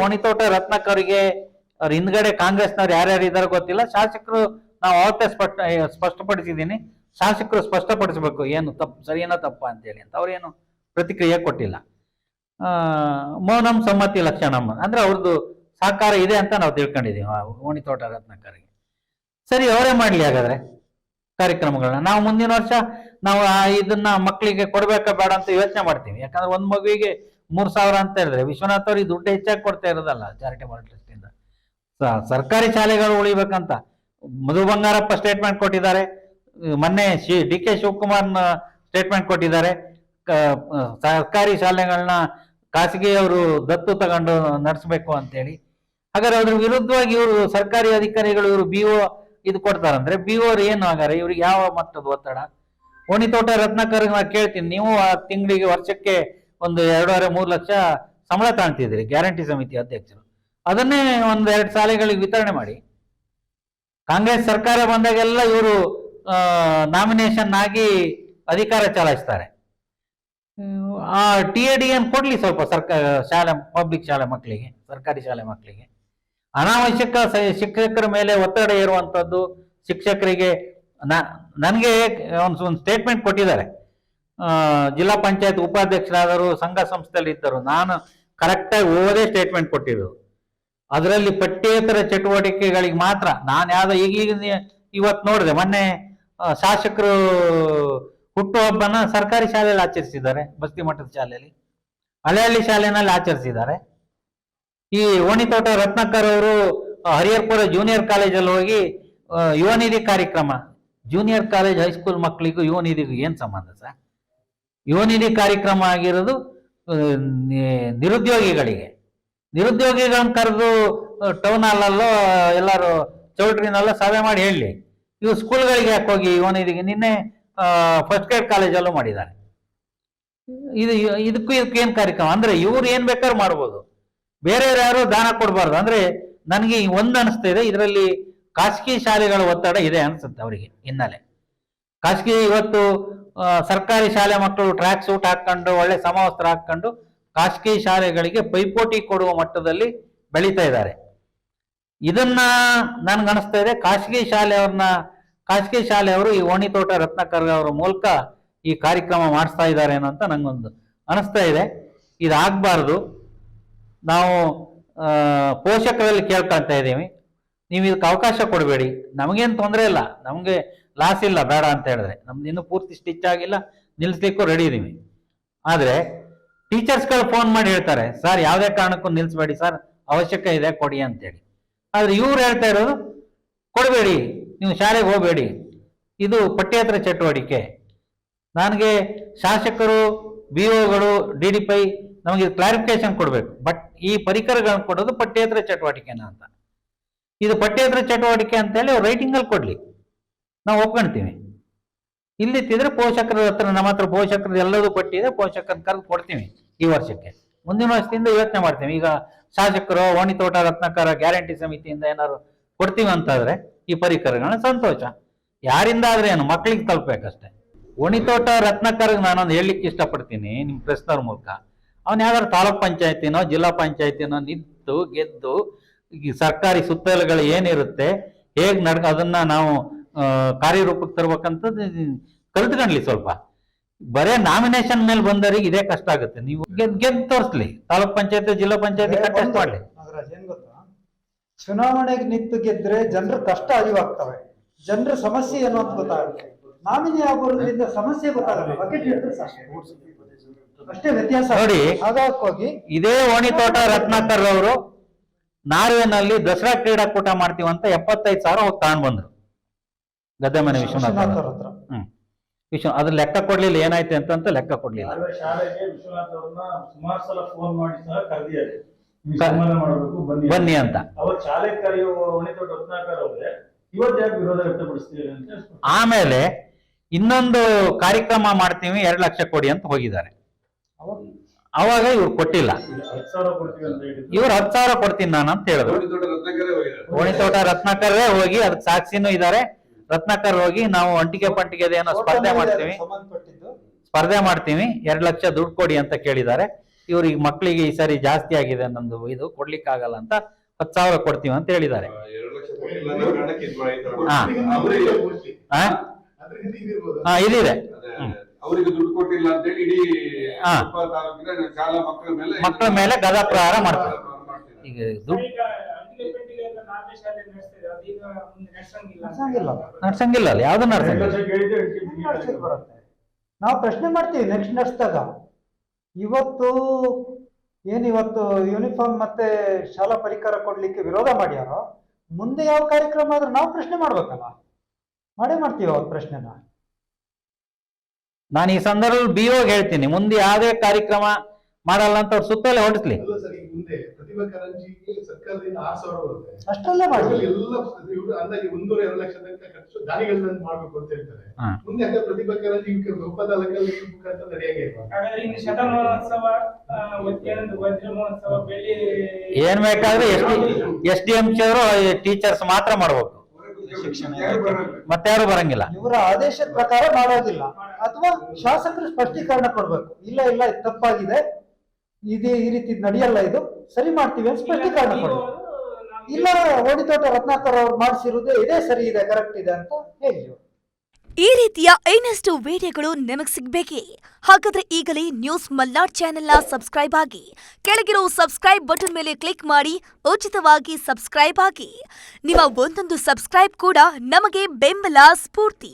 ಓಣಿತೋಟ ರತ್ನಾಕರ್ಗೆ ಅವ್ರ ಹಿಂದ್ಗಡೆ ಕಾಂಗ್ರೆಸ್ನವ್ರು ಯಾರ್ಯಾರು ಇದಾರೆ ಗೊತ್ತಿಲ್ಲ. ಶಾಸಕರು ನಾವು ಅವತ್ತೇ ಸ್ಪಷ್ಟಪಡಿಸಿದ್ದೀನಿ, ಶಾಸಕರು ಸ್ಪಷ್ಟಪಡಿಸ್ಬೇಕು ಏನು ತಪ್ಪು ಸರಿಯೇನೋ ತಪ್ಪ ಅಂತೇಳಿ ಅಂತ. ಅವ್ರೇನು ಪ್ರತಿಕ್ರಿಯೆ ಕೊಟ್ಟಿಲ್ಲ. ಮೌನಂ ಸಮ್ಮತಿ ಲಕ್ಷಣಂ ಅಂದ್ರೆ ಅವ್ರದ್ದು ಸಹಕಾರ ಇದೆ ಅಂತ ನಾವು ತಿಳ್ಕೊಂಡಿದೀವಿ ಓಣಿತೋಟ ರತ್ನಾಕರ್ಗೆ. ಸರಿ, ಅವರೇ ಮಾಡ್ಲಿ ಹಾಗಾದ್ರೆ ಕಾರ್ಯಕ್ರಮಗಳನ್ನ. ನಾವು ಮುಂದಿನ ವರ್ಷ ನಾವು ಇದನ್ನ ಮಕ್ಕಳಿಗೆ ಕೊಡ್ಬೇಕಾ ಬೇಡ ಅಂತ ಯೋಚನೆ ಮಾಡ್ತೀವಿ. ಯಾಕಂದ್ರೆ ಒಂದ್ ಮಗುವಿಗೆ 3,000 ಅಂತ ಹೇಳಿದ್ರೆ ವಿಶ್ವನಾಥ್ ಅವ್ರಿಗೆ ದುಡ್ಡು ಹೆಚ್ಚಾಗಿ ಕೊಡ್ತಾ ಇರೋದಲ್ಲ ಚಾರಿಟೇಬಲ್ ಟ್ರಸ್ಟ್ ಇಂದ. ಸರ್ಕಾರಿ ಶಾಲೆಗಳು ಉಳಿಬೇಕಂತ ಮಧು ಬಂಗಾರಪ್ಪ ಸ್ಟೇಟ್ಮೆಂಟ್ ಕೊಟ್ಟಿದ್ದಾರೆ, ಮೊನ್ನೆ DK ಶಿವಕುಮಾರ್ ಸ್ಟೇಟ್ಮೆಂಟ್ ಕೊಟ್ಟಿದ್ದಾರೆ. ಸರ್ಕಾರಿ ಶಾಲೆಗಳನ್ನ ಖಾಸಗಿಯವರು ದತ್ತು ತಗೊಂಡು ನಡೆಸಬೇಕು ಅಂತೇಳಿ. ಹಾಗಾದ್ರೆ ಅದ್ರ ವಿರುದ್ಧವಾಗಿ ಇವರು ಸರ್ಕಾರಿ ಅಧಿಕಾರಿಗಳು ಇವರು BO ಇದು ಕೊಡ್ತಾರಂದ್ರೆ BO ಏನು ಹಾಗಾದ್ರೆ ಇವ್ರಿಗೆ ಯಾವ ಮಟ್ಟದ ಒತ್ತಡ? ಓಣಿತೋಟ ರತ್ನಾಕರ್ ಕೇಳ್ತೀನಿ, ನೀವು ತಿಂಗಳಿಗೆ ವರ್ಷಕ್ಕೆ ಒಂದು 2.5-3 ಲಕ್ಷ ಸಂಬಳ ತಾಣ್ತಿದ್ದೀರಿ ಗ್ಯಾರಂಟಿ ಸಮಿತಿ ಅಧ್ಯಕ್ಷರು, ಅದನ್ನೇ 1-2 ಶಾಲೆಗಳಿಗೆ ವಿತರಣೆ ಮಾಡಿ. ಕಾಂಗ್ರೆಸ್ ಸರ್ಕಾರ ಬಂದಾಗೆಲ್ಲ ಇವರು ನಾಮಿನೇಷನ್ ಆಗಿ ಅಧಿಕಾರ ಚಲಾಯಿಸ್ತಾರೆ. ಆ TADN ಕೊಡ್ಲಿ ಸ್ವಲ್ಪ ಶಾಲೆ ಪಬ್ಲಿಕ್ ಶಾಲೆ ಮಕ್ಕಳಿಗೆ, ಸರ್ಕಾರಿ ಶಾಲೆ ಮಕ್ಕಳಿಗೆ. ಅನಾವಶ್ಯಕ ಶಿಕ್ಷಕರ ಮೇಲೆ ಒತ್ತಡ ಇರುವಂತದ್ದು, ಶಿಕ್ಷಕರಿಗೆ ನನಗೆ ಒಂದು ಸ್ಟೇಟ್ಮೆಂಟ್ ಕೊಟ್ಟಿದ್ದಾರೆ. ಜಿಲ್ಲಾ ಪಂಚಾಯತ್ ಉಪಾಧ್ಯಕ್ಷರಾದರು, ಸಂಘ ಸಂಸ್ಥೆಯಲ್ಲಿ ಇದ್ದರು, ನಾನು ಕರೆಕ್ಟಾಗಿ ಓದೇ ಸ್ಟೇಟ್ಮೆಂಟ್ ಕೊಟ್ಟಿದ್ದು. ಅದರಲ್ಲಿ ಪಠ್ಯೇತರ ಚಟುವಟಿಕೆಗಳಿಗೆ ಮಾತ್ರ ನಾನು ಯಾವ್ದೋ ಈಗ ಇವತ್ತು ನೋಡಿದೆ, ಮೊನ್ನೆ ಶಾಸಕರು ಹುಟ್ಟುಹಬ್ಬನ ಸರ್ಕಾರಿ ಶಾಲೆಯಲ್ಲಿ ಆಚರಿಸಿದ್ದಾರೆ, ಬಸ್ತಿ ಮಠದ ಶಾಲೆಯಲ್ಲಿ, ಹಳೆಹಳ್ಳಿ ಶಾಲೆನಲ್ಲಿ ಆಚರಿಸಿದ್ದಾರೆ. ಈ ಓಣಿತೋಟ ರತ್ನಾಕರ್ ಅವರು ಹರಿಹರಪುರ ಜೂನಿಯರ್ ಕಾಲೇಜಲ್ಲಿ ಹೋಗಿ ಯುವ ನಿಧಿ ಕಾರ್ಯಕ್ರಮ, ಜೂನಿಯರ್ ಕಾಲೇಜ್ ಹೈಸ್ಕೂಲ್ ಮಕ್ಕಳಿಗೂ ಯುವ ನಿಧಿಗೂ ಏನ್ ಸಂಬಂಧ ಸರ್? ಯುವ ನಿಧಿ ಕಾರ್ಯಕ್ರಮ ಆಗಿರೋದು ನಿರುದ್ಯೋಗಿಗಳನ್ನ ಕರೆದು ಟೌನ್ ಹಾಲಲ್ಲೋ ಎಲ್ಲಾರು ಚೌಟ್ರಿನಲ್ಲೋ ಸಭೆ ಮಾಡಿ ಹೇಳಿ, ಇವು ಸ್ಕೂಲ್ಗಳಿಗೆ ಯಾಕೆ ಹೋಗಿ ಯುವ ನಿಧಿಗೆ? ನಿನ್ನೆ ಫಸ್ಟ್ ಗ್ರೇಡ್ ಕಾಲೇಜಲ್ಲೂ ಮಾಡಿದ್ದಾರೆ. ಇದಕ್ಕೂ ಏನ್ ಕಾರ್ಯಕ್ರಮ ಅಂದ್ರೆ ಇವ್ರು ಏನ್ ಬೇಕಾದ್ರೂ ಮಾಡ್ಬೋದು, ಬೇರೆಯವ್ರು ಯಾರು ದಾನ ಕೊಡಬಾರ್ದು. ಅಂದ್ರೆ ನನಗೆ ಒಂದು ಅನಿಸ್ತಾ ಇದೆ, ಇದರಲ್ಲಿ ಖಾಸಗಿ ಶಾಲೆಗಳ ಒತ್ತಡ ಇದೆ ಅನ್ಸುತ್ತೆ ಅವರಿಗೆ ಹಿನ್ನೆಲೆ. ಖಾಸಗಿ ಇವತ್ತು ಸರ್ಕಾರಿ ಶಾಲೆ ಮಕ್ಕಳು ಟ್ರ್ಯಾಕ್ ಸೂಟ್ ಹಾಕೊಂಡು ಒಳ್ಳೆ ಸಮವಸ್ತ್ರ ಹಾಕೊಂಡು ಖಾಸಗಿ ಶಾಲೆಗಳಿಗೆ ಪೈಪೋಟಿ ಕೊಡುವ ಮಟ್ಟದಲ್ಲಿ ಬೆಳೀತಾ ಇದ್ದಾರೆ. ಇದನ್ನ ನನ್ಗನಿಸ್ತಾ ಇದೆ ಖಾಸಗಿ ಶಾಲೆಯವರು ಈ ಓಣಿತೋಟ ರತ್ನಾಕರ್ ಅವರ ಮೂಲಕ ಈ ಕಾರ್ಯಕ್ರಮ ಮಾಡಿಸ್ತಾ ಇದ್ದಾರೆ ಏನೋ ಅಂತ ನಂಗೊಂದು ಅನಿಸ್ತಾ ಇದೆ. ಇದಾಗಬಾರ್ದು. ನಾವು ಪೋಷಕರಲ್ಲಿ ಕೇಳ್ಕೊಳ್ತಾ ಇದ್ದೀವಿ, ನೀವು ಇದಕ್ಕೆ ಅವಕಾಶ ಕೊಡಬೇಡಿ. ನಮಗೇನು ತೊಂದರೆ ಇಲ್ಲ, ನಮಗೆ ಲಾಸ್ ಇಲ್ಲ ಬೇಡ ಅಂತ ಹೇಳಿದ್ರೆ, ನಮ್ದು ಇನ್ನೂ ಪೂರ್ತಿ ಸ್ಟಿಚ್ ಆಗಿಲ್ಲ, ನಿಲ್ಲಿಸ್ಲಿಕ್ಕೂ ರೆಡಿ ಇದ್ದೀವಿ. ಆದರೆ ಟೀಚರ್ಸ್ಗಳು ಫೋನ್ ಮಾಡಿ ಹೇಳ್ತಾರೆ, ಸರ್ ಯಾವುದೇ ಕಾರಣಕ್ಕೂ ನಿಲ್ಲಿಸ್ಬೇಡಿ ಸರ್, ಅವಶ್ಯಕ ಇದೆ ಕೊಡಿ ಅಂತೇಳಿ. ಆದರೆ ಇವ್ರು ಹೇಳ್ತಾ ಇರೋದು ಕೊಡಬೇಡಿ, ನೀವು ಶಾಲೆಗೆ ಹೋಗಬೇಡಿ, ಇದು ಪಠ್ಯೇತರ ಚಟುವಟಿಕೆ. ನನಗೆ ಶಾಸಕರು, BOಗಳು, DDPI ನಮಗೆ ಕ್ಲಾರಿಫಿಕೇಶನ್ ಕೊಡಬೇಕು. ಬಟ್ ಈ ಪರಿಕರಗಳನ್ನು ಕೊಡೋದು ಪಠ್ಯೇತರ ಚಟುವಟಿಕೆನ ಅಂತ. ಇದು ಪಠ್ಯೇತರ ಚಟುವಟಿಕೆ ಅಂತೇಳಿ ಅವ್ರು ರೈಟಿಂಗಲ್ಲಿ ಕೊಡ್ಲಿ, ನಾವು ಒಪ್ಕೊಳ್ತೀವಿ. ಇಲ್ಲಿತ್ತಿದ್ರೆ ಪೋಷಕರ ಹತ್ರ, ನಮ್ಮ ಹತ್ರ ಪೋಷಕರು ಎಲ್ಲದೂ ಪಟ್ಟಿದೆ, ಪೋಷಕರ ಕರೆದು ಕೊಡ್ತೀವಿ ಈ ವರ್ಷಕ್ಕೆ. ಮುಂದಿನ ವರ್ಷದಿಂದ ಯೋಚನೆ ಮಾಡ್ತೀವಿ. ಈಗ ಶಾಸಕರು ಓಣಿತೋಟ ರತ್ನಾಕರ ಗ್ಯಾರಂಟಿ ಸಮಿತಿಯಿಂದ ಏನಾದ್ರು ಕೊಡ್ತೀವಿ ಅಂತಾದ್ರೆ ಈ ಪರಿಕರಗಳನ್ನ ಸಂತೋಷ. ಯಾರಿಂದ ಆದ್ರೆ ಏನು, ಮಕ್ಕಳಿಗೆ ತಲುಪಬೇಕಷ್ಟೇ. ಓಣಿತೋಟ ರತ್ನಾಕರ್ಗೆ ನಾನೊಂದು ಹೇಳಲಿಕ್ಕೆ ಇಷ್ಟಪಡ್ತೀನಿ ನಿಮ್ಮ ಪ್ರಶ್ನವ್ರ ಮೂಲಕ. ಅವನ್ ಯಾವ್ದಾದ್ರು ತಾಲೂಕ್ ಪಂಚಾಯತಿನೋ ಜಿಲ್ಲಾ ಪಂಚಾಯತಿನೋ ನಿಂತು ಗೆದ್ದು ಈ ಸರ್ಕಾರಿ ಸುತ್ತೋಲೆಗಳು ಏನಿರುತ್ತೆ ಹೇಗ್ ಅದನ್ನ ನಾವು ಕಾರ್ಯರೂಪಕ್ಕೆ ತರ್ಬೇಕಂತದ್ದು ಕಲ್ತ್ಕೊಂಡ್ಲಿ. ಸ್ವಲ್ಪ ಬರೇ ನಾಮಿನೇಷನ್ ಮೇಲೆ ಬಂದವರಿಗೆ ಇದೇ ಕಷ್ಟ ಆಗುತ್ತೆ. ನೀವು ಗೆದ್ದು ತೋರಿಸ್ಲಿ, ತಾಲೂಕ್ ಪಂಚಾಯತಿ ಜಿಲ್ಲಾ ಪಂಚಾಯತಿ ಕಂಟೆಸ್ಟ್ ಮಾಡ್ಲಿ. ಏನ್ ಗೊತ್ತಾ, ಚುನಾವಣೆಗೆ ನಿಂತು ಗೆದ್ರೆ ಜನರ ಕಷ್ಟ ಅರಿವಾಗ್ತವೆ, ಜನರ ಸಮಸ್ಯೆ ಏನು ಅಂತ ಗೊತ್ತಾಗುತ್ತೆ. ನಾಮಿನಿ ಆಗೋದ್ರಿಂದ ಸಮಸ್ಯೆ ಗೊತ್ತಾಗಲ್ಲ, ಬಕೆಟ್ ಹಿಡಿದ್ರೆ ಅಷ್ಟೇ ವ್ಯತ್ಯಾಸ ನೋಡಿ. ಹಾಗಾಗಿ ಇದೇ ಓಣಿತೋಟ ರತ್ನಾಕರ್ ಅವರು ನಾರ್ವೆನಲ್ಲಿ ದಸರಾ ಕ್ರೀಡಾಕೂಟ ಮಾಡ್ತೀವಂತ 75,000 ಹೋಗಿ ತಗೊಂಡ್ ಬಂದ್ರು ಗದ್ದೆಮನೆ ವಿಶ್ವನಾಥ್ ಹತ್ರ. ಅದ್ರ ಲೆಕ್ಕ ಕೊಡ್ಲಿಲ್ಲ, ಏನಾಯ್ತು ಅಂತ ಲೆಕ್ಕ ಕೊಡ್ಲಿಲ್ಲ. ಬನ್ನಿ ಅಂತ ಆಮೇಲೆ ಇನ್ನೊಂದು ಕಾರ್ಯಕ್ರಮ ಮಾಡ್ತೀವಿ 2 ಲಕ್ಷ ಕೊಡಿ ಅಂತ ಹೋಗಿದ್ದಾರೆ. ಅವಾಗ ಇವ್ರು ಕೊಟ್ಟಿಲ್ಲ, ಇವ್ರು 10,000 ಕೊಡ್ತೀನಿ ನಾನು ಅಂತ ಹೇಳಿದ್ರು. ಓಣಿತೋಟ ರತ್ನಾಕರೇ ಹೋಗಿ, ಅದಕ್ಕೆ ಸಾಕ್ಷಿನೂ ಇದ್ದಾರೆ. ರತ್ನಾಕರ್ ಹೋಗಿ ನಾವು ಅಂಟಿಗೆ ಪಂಟಿಗೆ ಏನೋ ಸ್ಪರ್ಧೆ ಮಾಡ್ತೀವಿ 2 ಲಕ್ಷ ದುಡ್ಡು ಕೊಡಿ ಅಂತ ಕೇಳಿದ್ದಾರೆ. ಇವ್ರಿಗೆ ಮಕ್ಕಳಿಗೆ ಈ ಸರಿ ಜಾಸ್ತಿ ಆಗಿದೆ ನಮ್ದು ಇದು ಕೊಡ್ಲಿಕ್ಕೆ ಆಗಲ್ಲ ಅಂತ 10,000 ಕೊಡ್ತೀವಿ ಅಂತ ಹೇಳಿದ್ದಾರೆ. 2 ಲಕ್ಷ ಕೊಟ್ಟಿಲ್ಲ ಅಂದ್ರೆ ಕಾರಣಕ್ಕೆ ಇದ್ ಮಾಡಿದ್ರು. ಹಾ. ಅವ್ರಿಗೆ ಇದಿದೆ ಅವರಿಗೆ ದುಡ್ಡು ಕೊಟ್ಟಿಲ್ಲ ಅಂತ ಹೇಳಿ ಇಡೀ ಹಾ. ತಾಲೂಕಿನ ಶಾಲಾ ಮಕ್ಕಳ ಮೇಲೆ ಗದಾ ಪ್ರಹಾರ ಮಾಡ್ತಾರೆ. ಈಗ ದುಡ್ಡು ನಡ್ಸಂಗಿಲ್ಲ ಅಲ್ಲ, ಯಾವ್ದು ನಡ್ಸಂಗಿಲ್ಲ. ನಡ್ಸಕ್ ಬರುತ್ತೆ. ನಾವು ಪ್ರಶ್ನೆ ಮಾಡ್ತೀವಿ ನೆಕ್ಸ್ಟ್ ನಡೆಸಿದಾಗ. ಇವತ್ತು ಯೂನಿಫಾರ್ಮ್ ಮತ್ತೆ ಶಾಲಾ ಪರಿಕರ ಕೊಡ್ಲಿಕ್ಕೆ ವಿರೋಧ ಮಾಡ್ಯಾರೋ, ಮುಂದೆ ಯಾವ ಕಾರ್ಯಕ್ರಮ ಆದ್ರೂ ನಾವು ಪ್ರಶ್ನೆ ಮಾಡ್ಬೇಕಲ್ಲ, ಮಾಡೇ ಮಾಡ್ತೀವಿ ಅವ್ರ ಪ್ರಶ್ನೆನ. ನಾನು ಈ ಸಂದರ್ಭದಲ್ಲಿ BO ಹೇಳ್ತೀನಿ, ಮುಂದೆ ಯಾವುದೇ ಕಾರ್ಯಕ್ರಮ ಮಾಡಲ್ಲ ಅಂತ ಅವ್ರು ಸುತ್ತಲೇ ಹೊಡಿಸ್ಲಿ. ಮುಂದೆ ಪ್ರತಿಭಾ ಕಾರಂಜಿಗೆ ಸರ್ಕಾರದಿಂದ 6,000 ಬರುತ್ತೆ. ಅಷ್ಟಲ್ಲೇ ಮಾಡಿ. ಎಲ್ಲ ಅಂದಾಜು 1.5-2 ಲಕ್ಷ ತನಕ ಖರ್ಚು ದಾನಿಗಳನ್ನ ಮಾಡ್ಬೇಕು ಅಂತ ಹೇಳ್ತಾರೆ. ಹಾ. ಮುಂದೆ ಅದೇ ಪ್ರತಿಭಾ ಕಾರಂಜಿ ಉಪದಾಲಕಲ್ಲಿ ಮುಖಾಂತರ ನಡೆಯಂಗೆ ಇಲ್ವಾ? ಹಾಗಾದ್ರೆ ಇನ್ನು ಶತಮಾನೋತ್ಸವ, ವಜ್ರ ಮಹೋತ್ಸವ, ಬೆಳ್ಳಿ ಏನ್ ಬೇಕಾದ್ರೆ SDM ಅವರು ಟೀಚರ್ಸ್ ಮಾತ್ರ ಮಾಡ್ಬೇಕು, ಮತ್ತೆ ಯಾರು ಬರಂಗಿಲ್ಲ. ಇವರ ಆದೇಶದ ಪ್ರಕಾರ ಮಾಡೋದಿಲ್ಲ, ಅಥವಾ ಶಾಸಕರು ಸ್ಪಷ್ಟೀಕರಣ ಕೊಡ್ಬೇಕು. ಇಲ್ಲ ಇದು ತಪ್ಪಾಗಿದೆ, ಇದೇ ಈ ರೀತಿ ನಡೆಯಲ್ಲ, ಇದು ಸರಿ ಮಾಡ್ತೀವಿ ಅಂತ ಸ್ಪಷ್ಟೀಕರಣ ಕೊಡ್ಬೇಕು. ಇಲ್ಲ ಓಡಿತೋಟ ರತ್ನಾಕರ್ ಅವ್ರು ಮಾಡಿಸಿರುವುದೇ ಇದೇ ಸರಿ ಇದೆ, ಕರೆಕ್ಟ್ ಇದೆ ಅಂತ ಹೇಳಿ. ಈ ರೀತಿಯ ಇನ್ನಷ್ಟು ವಿಡಿಯೋಗಳು ನಿಮಗೆ ಸಿಗಬೇಕೇ? ಹಾಗಾದ್ರೆ ಈಗಲೇ ನ್ಯೂಸ್ ಮಲ್ನಾಡ್ ಚಾನೆಲ್ನ ಸಬ್ಸ್ಕ್ರೈಬ್ ಆಗಿ, ಕೆಳಗಿರೋ ಸಬ್ಸ್ಕ್ರೈಬ್ ಬಟನ್ ಮೇಲೆ ಕ್ಲಿಕ್ ಮಾಡಿ ಉಚಿತವಾಗಿ ಸಬ್ಸ್ಕ್ರೈಬ್ ಆಗಿ. ನಿಮ್ಮ ಒಂದೊಂದು ಸಬ್ಸ್ಕ್ರೈಬ್ ಕೂಡ ನಮಗೆ ಬೆಂಬಲ, ಸ್ಫೂರ್ತಿ.